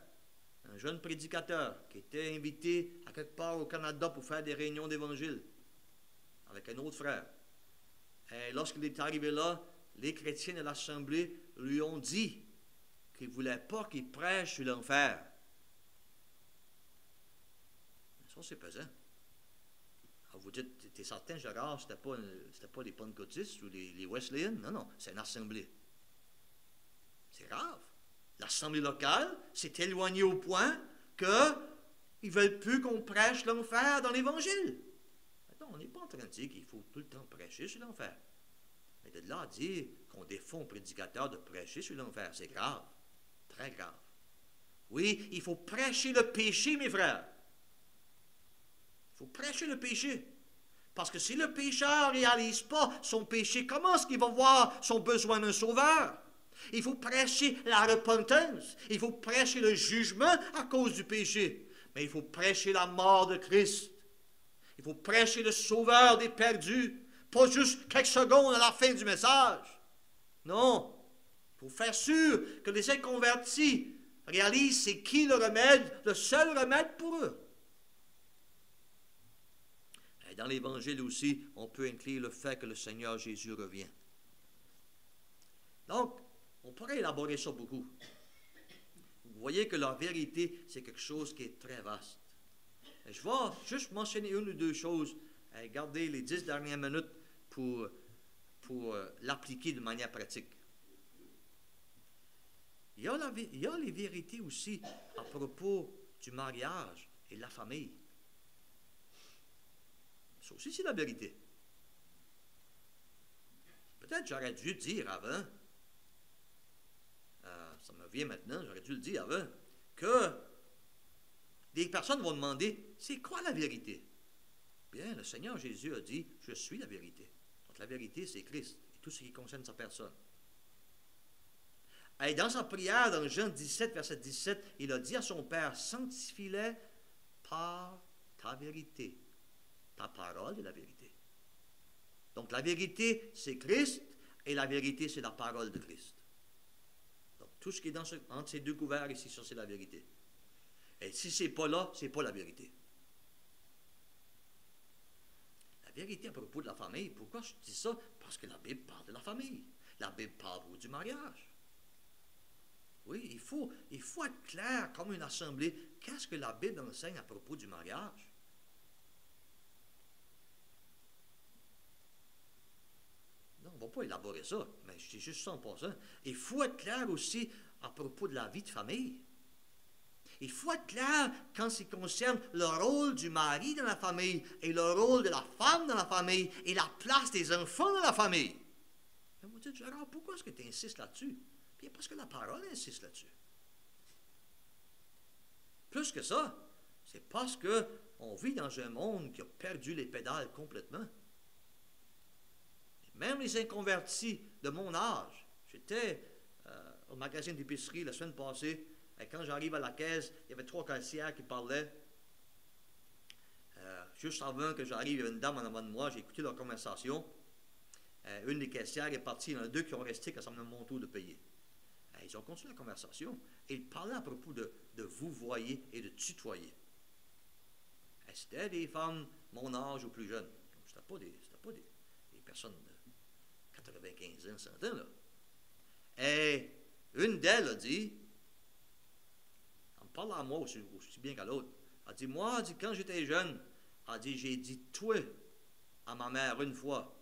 un jeune prédicateur, qui était invité à quelque part au Canada pour faire des réunions d'évangile avec un autre frère. Et lorsqu'il est arrivé là, les chrétiens de l'Assemblée lui ont dit qu'ils ne voulaient pas qu'il prêche sur l'enfer. Ça, c'est pesant. Alors vous dites, t'es certain, Gérard, c'était pas les pentecôtistes ou les Wesleyens? Non, c'est une assemblée. C'est grave. L'assemblée locale s'est éloignée au point qu'ils ne veulent plus qu'on prêche l'enfer dans l'Évangile. Attends, on n'est pas en train de dire qu'il faut tout le temps prêcher sur l'enfer. Mais de là à dire qu'on défend au prédicateur de prêcher sur l'enfer, c'est grave. Très grave. Oui, il faut prêcher le péché, mes frères. Il faut prêcher le péché. Parce que si le pécheur ne réalise pas son péché, comment est-ce qu'il va voir son besoin d'un sauveur? Il faut prêcher la repentance. Il faut prêcher le jugement à cause du péché. Mais il faut prêcher la mort de Christ. Il faut prêcher le sauveur des perdus. Pas juste quelques secondes à la fin du message. Non. Il faut faire sûr que les inconvertis réalisent c'est qui le remède, le seul remède pour eux. Et dans l'Évangile aussi, on peut inclure le fait que le Seigneur Jésus revient. Donc, on pourrait élaborer ça beaucoup. Vous voyez que la vérité, c'est quelque chose qui est très vaste. Et je vais juste mentionner une ou deux choses, et garder les 10 dernières minutes pour l'appliquer de manière pratique. Il y a les vérités aussi à propos du mariage et de la famille. Ça aussi, c'est la vérité. Peut-être j'aurais dû dire avant, ça me vient maintenant, j'aurais dû le dire avant, que des personnes vont demander, c'est quoi la vérité? Bien, le Seigneur Jésus a dit, je suis la vérité. Donc la vérité, c'est Christ et tout ce qui concerne sa personne. Et dans sa prière, dans Jean 17, verset 17, il a dit à son Père, sanctifie-les par ta vérité. Ta parole est la vérité. Donc la vérité, c'est Christ, et la vérité, c'est la parole de Christ. Donc tout ce qui est entre ces deux couverts ici, ça c'est la vérité. Et si ce n'est pas là, ce n'est pas la vérité. La vérité à propos de la famille, pourquoi je dis ça? Parce que la Bible parle de la famille. La Bible parle du mariage. Oui, il faut être clair comme une assemblée. Qu'est-ce que la Bible enseigne à propos du mariage? Non, on ne va pas élaborer ça, mais je dis juste ça en passant. Il faut être clair aussi à propos de la vie de famille. Il faut être clair quand il concerne le rôle du mari dans la famille et le rôle de la femme dans la famille et la place des enfants dans la famille. Mais vous dites, Gérard, pourquoi est-ce que tu insistes là-dessus? Bien, parce que la parole insiste là-dessus. Plus que ça, c'est parce qu'on vit dans un monde qui a perdu les pédales complètement. Et même les inconvertis de mon âge, j'étais au magasin d'épicerie la semaine passée, et quand j'arrive à la caisse, il y avait 3 caissières qui parlaient. Juste avant que j'arrive, il y avait une dame en avant de moi, j'ai écouté leur conversation. Une des caissières est partie, il y en a 2 qui ont resté quand ça me mon tour de payer. Ils ont continué la conversation et ils parlaient à propos de vous voyer et de tutoyer. C'était des femmes mon âge ou plus jeunes. C'était pas des personnes de 95 ans, 100 ans, là. Et une d'elles a dit, en me parlant à moi aussi bien qu'à l'autre, elle dit, moi, quand j'étais jeune, elle dit, j'ai dit toi à ma mère une fois.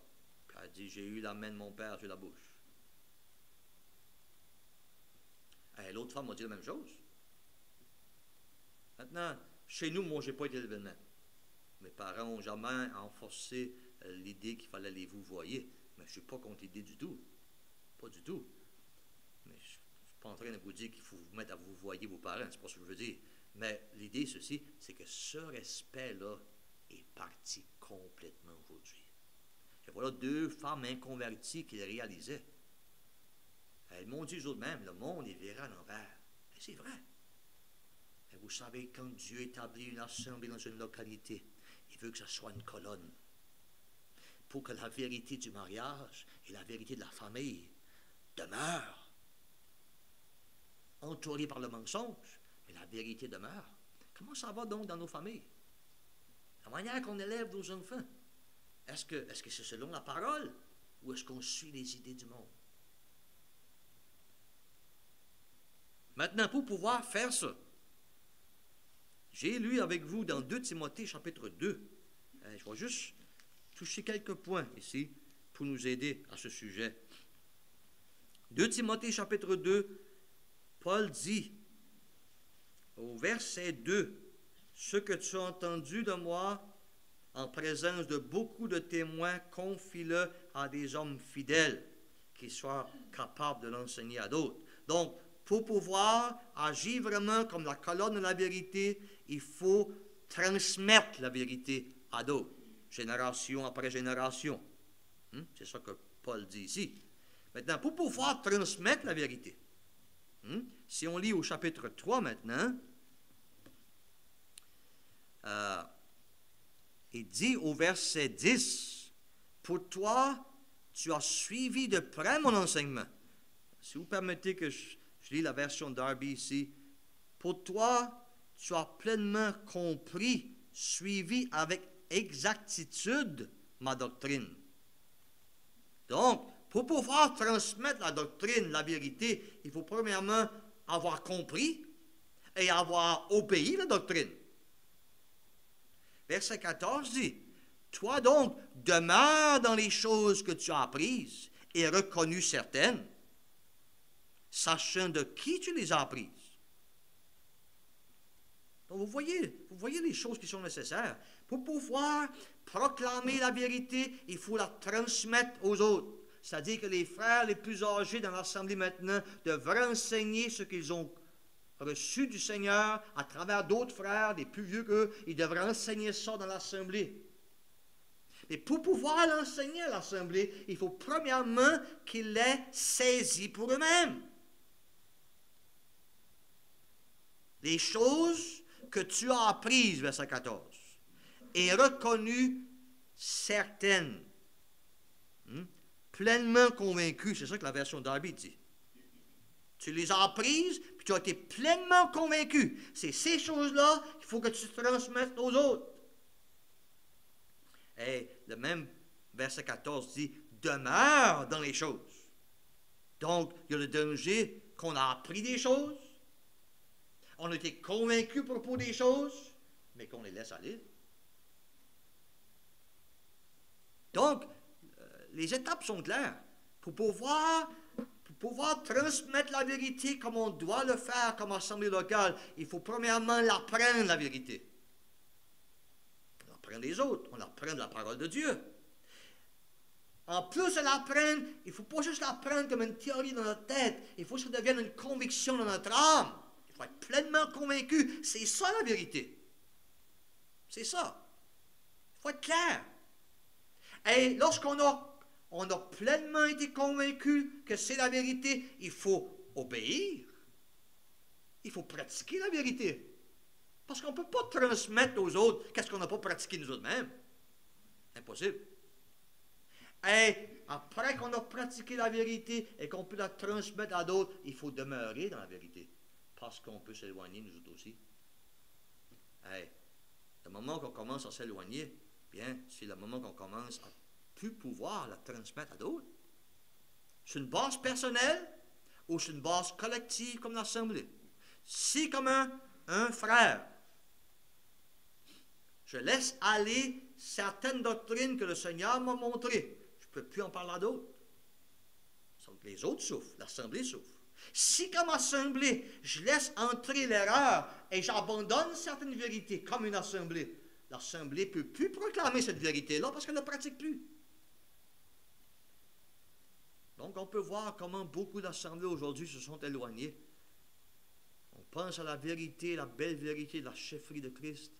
Puis elle dit, j'ai eu la main de mon père sur la bouche. Et l'autre femme m'a dit la même chose. Maintenant, chez nous, moi, je n'ai pas été élevé de même. Mes parents n'ont jamais renforcé l'idée qu'il fallait les vouvoyer. Mais je ne suis pas contre l'idée du tout. Pas du tout. Mais je ne suis pas en train de vous dire qu'il faut vous mettre à vous voyer vos parents, c'est pas ce que je veux dire. Mais l'idée, ceci, c'est que ce respect-là est parti complètement aujourd'hui. Et voilà 2 femmes inconverties qui le réalisaient. Elles m'ont dit eux-mêmes, le monde est viré à l'envers. Et c'est vrai. Et vous savez, quand Dieu établit une assemblée dans une localité, il veut que ce soit une colonne. Pour que la vérité du mariage et la vérité de la famille demeurent. Entourées par le mensonge, mais la vérité demeure. Comment ça va donc dans nos familles? La manière qu'on élève nos enfants. Est-ce que c'est selon la parole ou est-ce qu'on suit les idées du monde? Maintenant, pour pouvoir faire ça, j'ai lu avec vous dans 2 Timothée chapitre 2. Je vais juste toucher quelques points ici pour nous aider à ce sujet. 2 Timothée chapitre 2, Paul dit au verset 2, « Ce que tu as entendu de moi en présence de beaucoup de témoins, confie-le à des hommes fidèles qui soient capables de l'enseigner à d'autres. » Donc, pour pouvoir agir vraiment comme la colonne de la vérité, il faut transmettre la vérité à d'autres, génération après génération. C'est ça que Paul dit ici. Maintenant, pour pouvoir transmettre la vérité, si on lit au chapitre 3 maintenant, il dit au verset 10, « Pour toi, tu as suivi de près mon enseignement. » Si vous permettez que je lis la version Darby ici. « Pour toi, tu as pleinement compris, suivi avec exactitude ma doctrine. » Donc, pour pouvoir transmettre la doctrine, la vérité, il faut premièrement avoir compris et avoir obéi la doctrine. Verset 14 dit, « Toi donc, demeure dans les choses que tu as apprises et reconnues certaines, sachant de qui tu les as apprises. » Donc vous voyez les choses qui sont nécessaires. Pour pouvoir proclamer la vérité, il faut la transmettre aux autres. C'est-à-dire que les frères les plus âgés dans l'Assemblée maintenant devraient enseigner ce qu'ils ont reçu du Seigneur à travers d'autres frères, des plus vieux qu'eux. Ils devraient enseigner ça dans l'Assemblée. Mais pour pouvoir l'enseigner à l'Assemblée, il faut premièrement qu'ils l'aient saisi pour eux-mêmes. Les choses que tu as apprises, verset 14, et reconnues certaines. Pleinement convaincu, c'est ça que la version Darby dit. Tu les as apprises, puis tu as été pleinement convaincu. C'est ces choses-là qu'il faut que tu transmettes aux autres. Et le même verset 14 dit, demeure dans les choses. Donc, il y a le danger qu'on a appris des choses, on a été convaincu à propos des choses, mais qu'on les laisse aller. Donc, les étapes sont claires. Pour pouvoir transmettre la vérité comme on doit le faire comme assemblée locale, il faut premièrement l'apprendre, la vérité. On l'apprend des autres, on l'apprend de la parole de Dieu. En plus de l'apprendre, il ne faut pas juste l'apprendre comme une théorie dans notre tête, il faut que ça devienne une conviction dans notre âme. Il faut être pleinement convaincu. C'est ça la vérité. C'est ça. Il faut être clair. Et lorsqu'on a pleinement été convaincu que c'est la vérité, il faut obéir. Il faut pratiquer la vérité. Parce qu'on ne peut pas transmettre aux autres qu'est-ce qu'on n'a pas pratiqué nous autres-mêmes. Impossible. Et après qu'on a pratiqué la vérité et qu'on peut la transmettre à d'autres, il faut demeurer dans la vérité. Parce qu'on peut s'éloigner nous autres aussi. Et le moment qu'on commence à s'éloigner, bien, c'est le moment qu'on commence à plus pouvoir la transmettre à d'autres. C'est une base personnelle ou c'est une base collective comme l'Assemblée. Si comme un frère, je laisse aller certaines doctrines que le Seigneur m'a montrées, je ne peux plus en parler à d'autres. Les autres souffrent, l'Assemblée souffre. Si comme Assemblée, je laisse entrer l'erreur et j'abandonne certaines vérités comme une Assemblée, l'Assemblée ne peut plus proclamer cette vérité-là parce qu'elle ne la pratique plus. Donc, on peut voir comment beaucoup d'assemblées aujourd'hui se sont éloignées. On pense à la vérité, la belle vérité de la chefferie de Christ.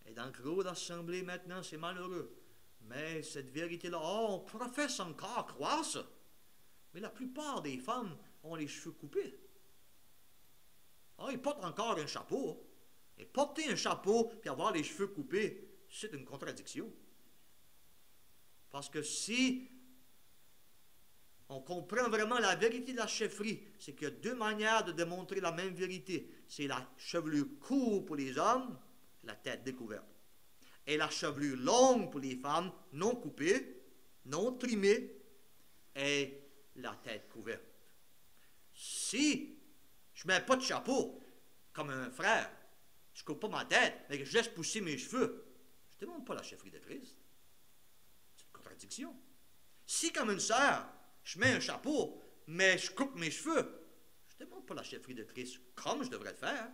Et dans le gros d'assemblée maintenant, c'est malheureux. Mais cette vérité-là, on professe encore croire ça. Mais la plupart des femmes ont les cheveux coupés. Ils portent encore un chapeau. Et porter un chapeau puis avoir les cheveux coupés, c'est une contradiction. Parce que si on comprend vraiment la vérité de la chefferie, c'est qu'il y a deux manières de démontrer la même vérité. C'est la chevelure courte pour les hommes, la tête découverte. Et la chevelure longue pour les femmes, non coupée, non trimée, et la tête couverte. Si je ne mets pas de chapeau, comme un frère, je ne coupe pas ma tête, mais que je laisse pousser mes cheveux, je ne demande pas la chefferie de Christ. C'est une contradiction. Si, comme une sœur, je mets un chapeau, mais je coupe mes cheveux, je ne demande pas la chefferie de Christ comme je devrais le faire.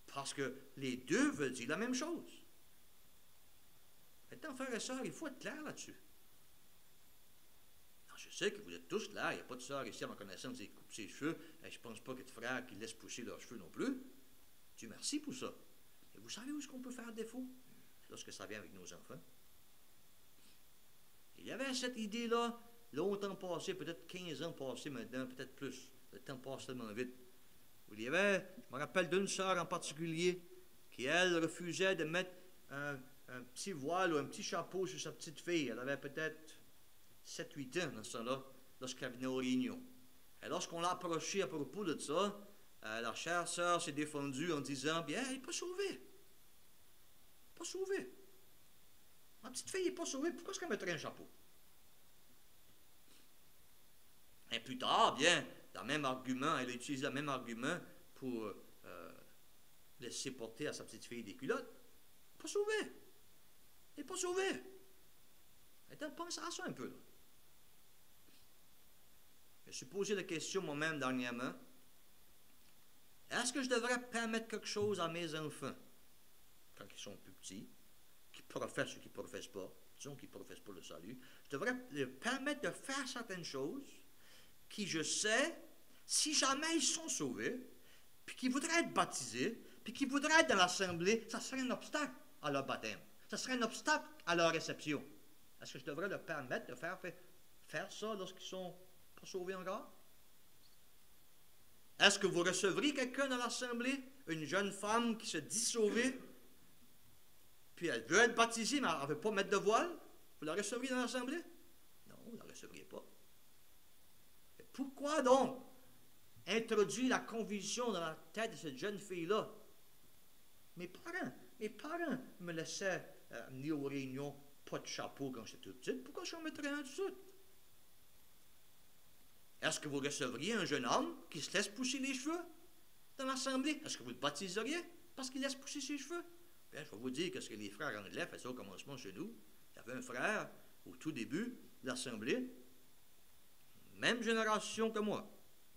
Parce que les deux veulent dire la même chose. Maintenant, frères et sœurs, il faut être clair là-dessus. Je sais que vous êtes tous clairs, il n'y a pas de sœur ici à ma connaissance qui coupe ses cheveux, et je ne pense pas qu'il y ait de frères qui laissent pousser leurs cheveux non plus. Dieu merci pour ça. Et vous savez où est-ce qu'on peut faire défaut? Lorsque ça vient avec nos enfants. Il y avait cette idée-là, longtemps passé, peut-être 15 ans passés maintenant, peut-être plus. Le temps passe tellement vite. Il y avait, je me rappelle d'une sœur en particulier, qui, elle, refusait de mettre un petit voile ou un petit chapeau sur sa petite fille. Elle avait peut-être 7-8 ans dans ce temps-là, lorsqu'elle venait aux réunions. Et lorsqu'on l'a approchée à propos de ça, la chère sœur s'est défendue en disant, bien, elle n'est pas sauvée. Pas sauvée. Ma petite fille n'est pas sauvée, pourquoi est-ce qu'elle mettrait un chapeau? Et plus tard, bien, le même argument, elle a utilisé le même argument pour laisser porter à sa petite fille des culottes. Pas sauvée. Elle n'est pas sauvée. Maintenant, pense à ça un peu. Là. Je me suis posé la question moi-même dernièrement. Est-ce que je devrais permettre quelque chose à mes enfants, quand ils sont plus petits, qui professent ou qui ne professent pas, disons qu'ils ne professent pas le salut, je devrais leur permettre de faire certaines choses qui, je sais, si jamais ils sont sauvés, puis qu'ils voudraient être baptisés, puis qu'ils voudraient être dans l'assemblée, ça serait un obstacle à leur baptême. Ça serait un obstacle à leur réception. Est-ce que je devrais leur permettre de faire ça lorsqu'ils ne sont pas sauvés encore? Est-ce que vous recevrez quelqu'un dans l'assemblée, une jeune femme qui se dit sauvée, puis elle veut être baptisée, mais elle ne veut pas mettre de voile? Vous la recevriez dans l'assemblée? Non, vous ne la recevriez pas. Et pourquoi donc introduire la conviction dans la tête de cette jeune fille-là? Mes parents me laissaient venir aux réunions, pas de chapeau quand j'étais toute petite. Pourquoi j'en mettrais un tout de suite? Est-ce que vous recevriez un jeune homme qui se laisse pousser les cheveux dans l'assemblée? Est-ce que vous le baptiseriez parce qu'il laisse pousser ses cheveux? Bien, je vais vous dire que ce que les frères anglais faisaient au commencement chez nous. Il y avait un frère au tout début de l'assemblée, même génération que moi.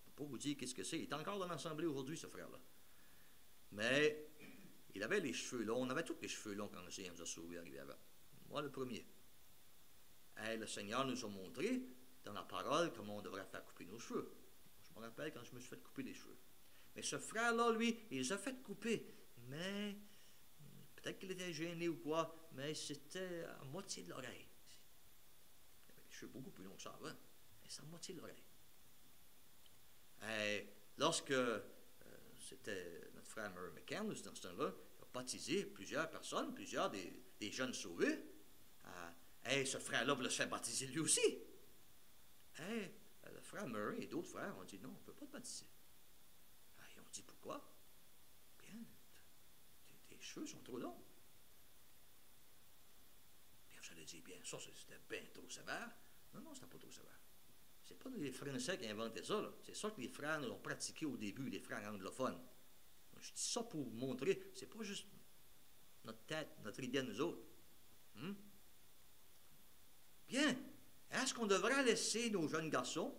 Je ne peux pas vous dire qu'est-ce que c'est. Il est encore dans l'assemblée aujourd'hui, ce frère-là. Mais il avait les cheveux longs. On avait tous les cheveux longs quand le Seigneur nous a sauvés arrivé avant. Moi, le premier. Et le Seigneur nous a montré dans la parole comment on devrait faire couper nos cheveux. Je me rappelle quand je me suis fait couper les cheveux. Mais ce frère-là, lui, il les a fait couper. Mais peut-être qu'il était gêné ou quoi, mais c'était à moitié de l'oreille. Il avait les cheveux beaucoup plus longs que ça avant, mais c'est à moitié de l'oreille. Et lorsque c'était notre frère Murray McCandless dans ce temps-là, il a baptisé plusieurs personnes, plusieurs des jeunes sauvés. Et ce frère-là voulait se faire baptiser lui aussi. Et le frère Murray et d'autres frères ont dit non, on ne peut pas te baptiser. Et on dit pourquoi? Bien, tes cheveux sont trop longs. Bien, vous allez dire, bien, ça c'était bien trop sévère. Non, c'était pas trop sévère. C'est pas les Français qui inventaient ça, là. C'est ça que les frères nous ont pratiqué au début, les frères anglophones. Je dis ça pour vous montrer, c'est pas juste notre tête, notre idée à nous autres. Bien, est-ce qu'on devrait laisser nos jeunes garçons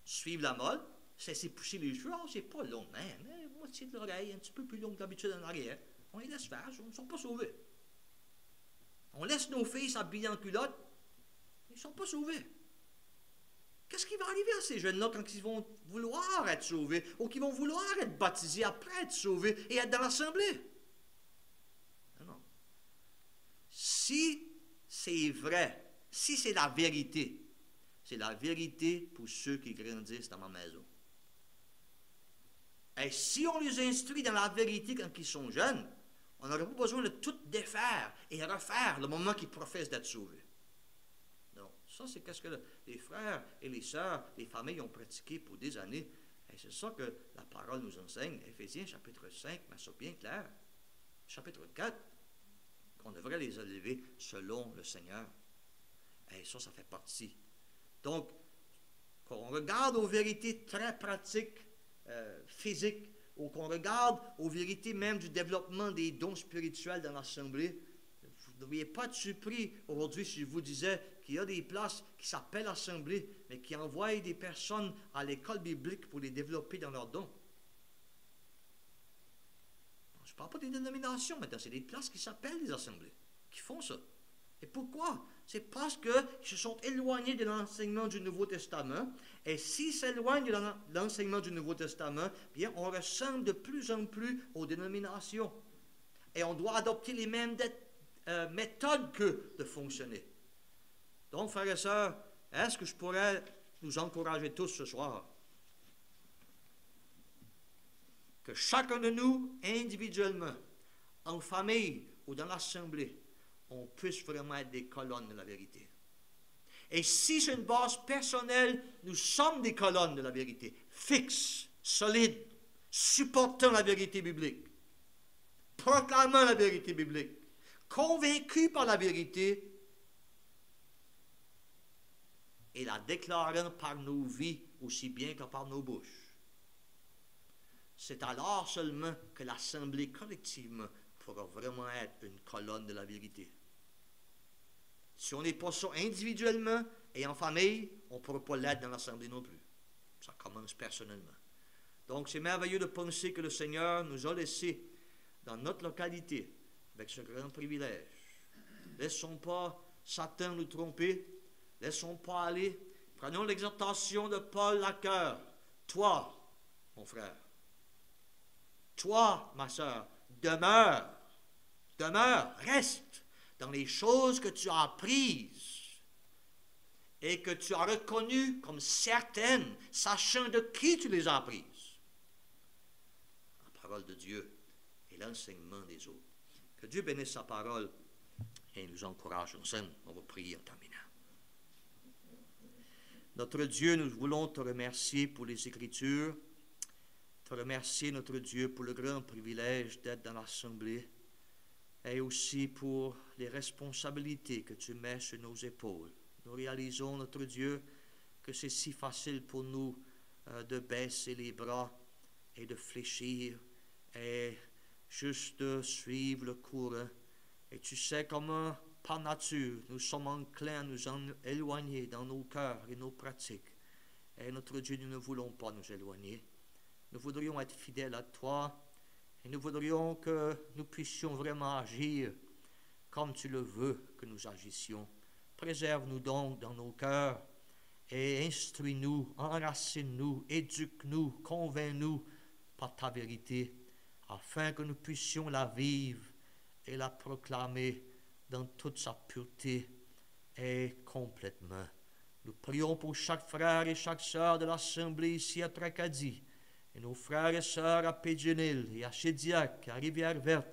suivre la mode, cesser de pousser les cheveux? C'est pas long, mais moitié de l'oreille, un petit peu plus long que d'habitude en arrière. On les laisse faire, ils ne sont pas sauvés. On laisse nos filles s'habiller en culotte. Ils ne sont pas sauvés. Qu'est-ce qui va arriver à ces jeunes-là quand ils vont vouloir être sauvés ou qu'ils vont vouloir être baptisés après être sauvés et être dans l'assemblée? Non. Si c'est vrai, si c'est la vérité pour ceux qui grandissent dans ma maison. Et si on les instruit dans la vérité quand ils sont jeunes, on n'aurait pas besoin de tout défaire et refaire le moment qu'ils professent d'être sauvés. Non, ça c'est ce que les frères et les sœurs, les familles ont pratiqué pour des années. Et c'est ça que la parole nous enseigne. Éphésiens chapitre 5 met ça bien clair. Chapitre 4, qu'on devrait les élever selon le Seigneur. Et ça fait partie. Donc, quand on regarde aux vérités très pratiques, physiques, ou qu'on regarde aux vérités même du développement des dons spirituels dans l'Assemblée, vous ne devriez pas être surpris aujourd'hui si je vous disais qu'il y a des places qui s'appellent Assemblée, mais qui envoient des personnes à l'école biblique pour les développer dans leurs dons. Je ne parle pas des dénominations maintenant, c'est des places qui s'appellent des assemblées, qui font ça. Et pourquoi? C'est parce qu'ils se sont éloignés de l'enseignement du Nouveau Testament. Et s'ils s'éloignent de l'enseignement du Nouveau Testament, bien, on ressemble de plus en plus aux dénominations. Et on doit adopter les mêmes méthodes qu'eux de fonctionner. Donc, frères et sœurs, est-ce que je pourrais nous encourager tous ce soir? Que chacun de nous, individuellement, en famille ou dans l'assemblée, on puisse vraiment être des colonnes de la vérité. Et si c'est une base personnelle, nous sommes des colonnes de la vérité, fixes, solides, supportant la vérité biblique, proclamant la vérité biblique, convaincus par la vérité et la déclarant par nos vies aussi bien que par nos bouches. C'est alors seulement que l'assemblée collectivement pourra vraiment être une colonne de la vérité. Si on n'est pas ça individuellement et en famille, on ne pourra pas l'être dans l'assemblée non plus. Ça commence personnellement. Donc c'est merveilleux de penser que le Seigneur nous a laissés dans notre localité avec ce grand privilège. Laissons pas Satan nous tromper. Laissons pas aller. Prenons l'exhortation de Paul à cœur. Toi, mon frère, toi, ma sœur, demeure, reste dans les choses que tu as apprises et que tu as reconnues comme certaines, sachant de qui tu les as apprises. La parole de Dieu et l'enseignement des autres. Que Dieu bénisse sa parole et nous encourage ensemble. On va prier en terminant. Notre Dieu, nous voulons te remercier pour les Écritures, te remercier, notre Dieu, pour le grand privilège d'être dans l'Assemblée et aussi pour les responsabilités que tu mets sur nos épaules. Nous réalisons, notre Dieu, que c'est si facile pour nous de baisser les bras et de fléchir et juste de suivre le courant. Et tu sais comment, par nature, nous sommes enclins à nous en éloigner dans nos cœurs et nos pratiques. Et notre Dieu, nous ne voulons pas nous éloigner. Nous voudrions être fidèles à toi et nous voudrions que nous puissions vraiment agir comme tu le veux que nous agissions. Préserve-nous donc dans nos cœurs et instruis-nous, enracine-nous, éduque-nous, convainc-nous par ta vérité, afin que nous puissions la vivre et la proclamer dans toute sa pureté et complètement. Nous prions pour chaque frère et chaque sœur de l'Assemblée ici à Tracadie, et nos frères et sœurs à Pédjenil et à Chédiac, à Rivière-Verte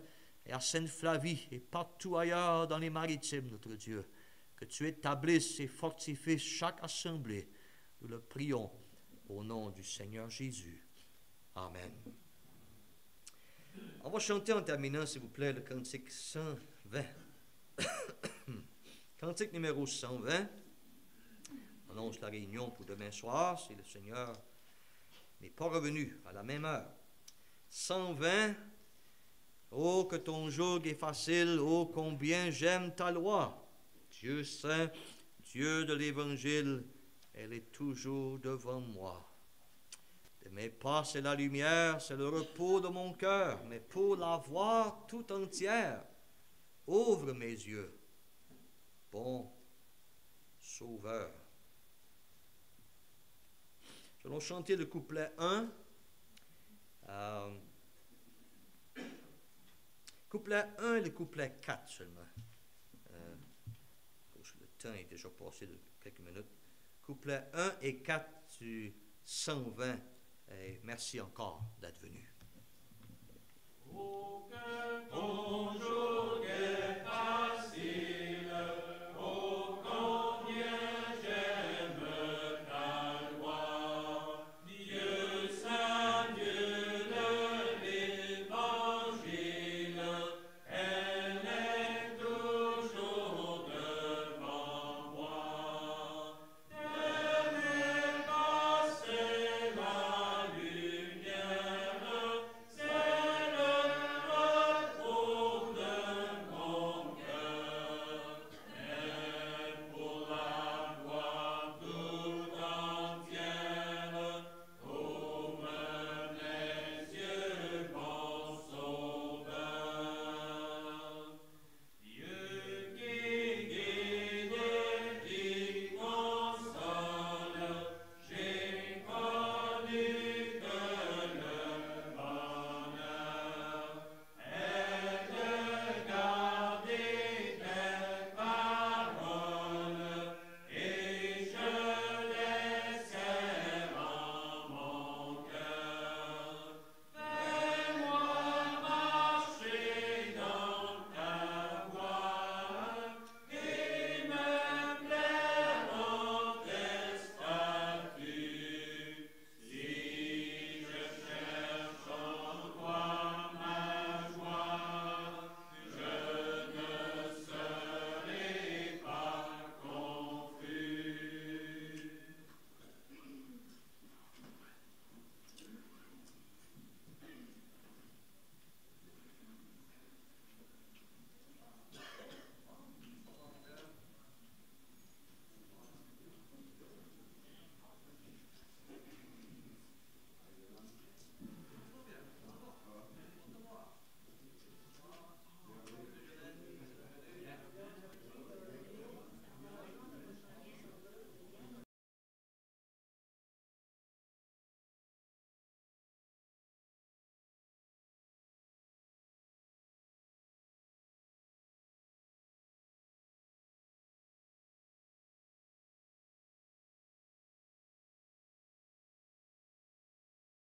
et à Sainte-Flavie et partout ailleurs dans les maritimes, notre Dieu. Que tu établisses et fortifies chaque assemblée. Nous le prions au nom du Seigneur Jésus. Amen. On va chanter en terminant, s'il vous plaît, le cantique 120. Cantique numéro 120. On annonce la réunion pour demain soir, si le Seigneur n'est pas revenu à la même heure. 120. Oh, que ton joug est facile, oh, combien j'aime ta loi. Dieu saint, Dieu de l'Évangile, elle est toujours devant moi. De mes pas, c'est la lumière, c'est le repos de mon cœur, mais pour la voir tout entière, ouvre mes yeux. Bon, Sauveur. Nous allons chanter le couplet 1. Couplet 1 et le couplet 4 seulement. Le temps est déjà passé de quelques minutes. Couplet 1 et 4 du 120. Et merci encore d'être venu. Aucun temps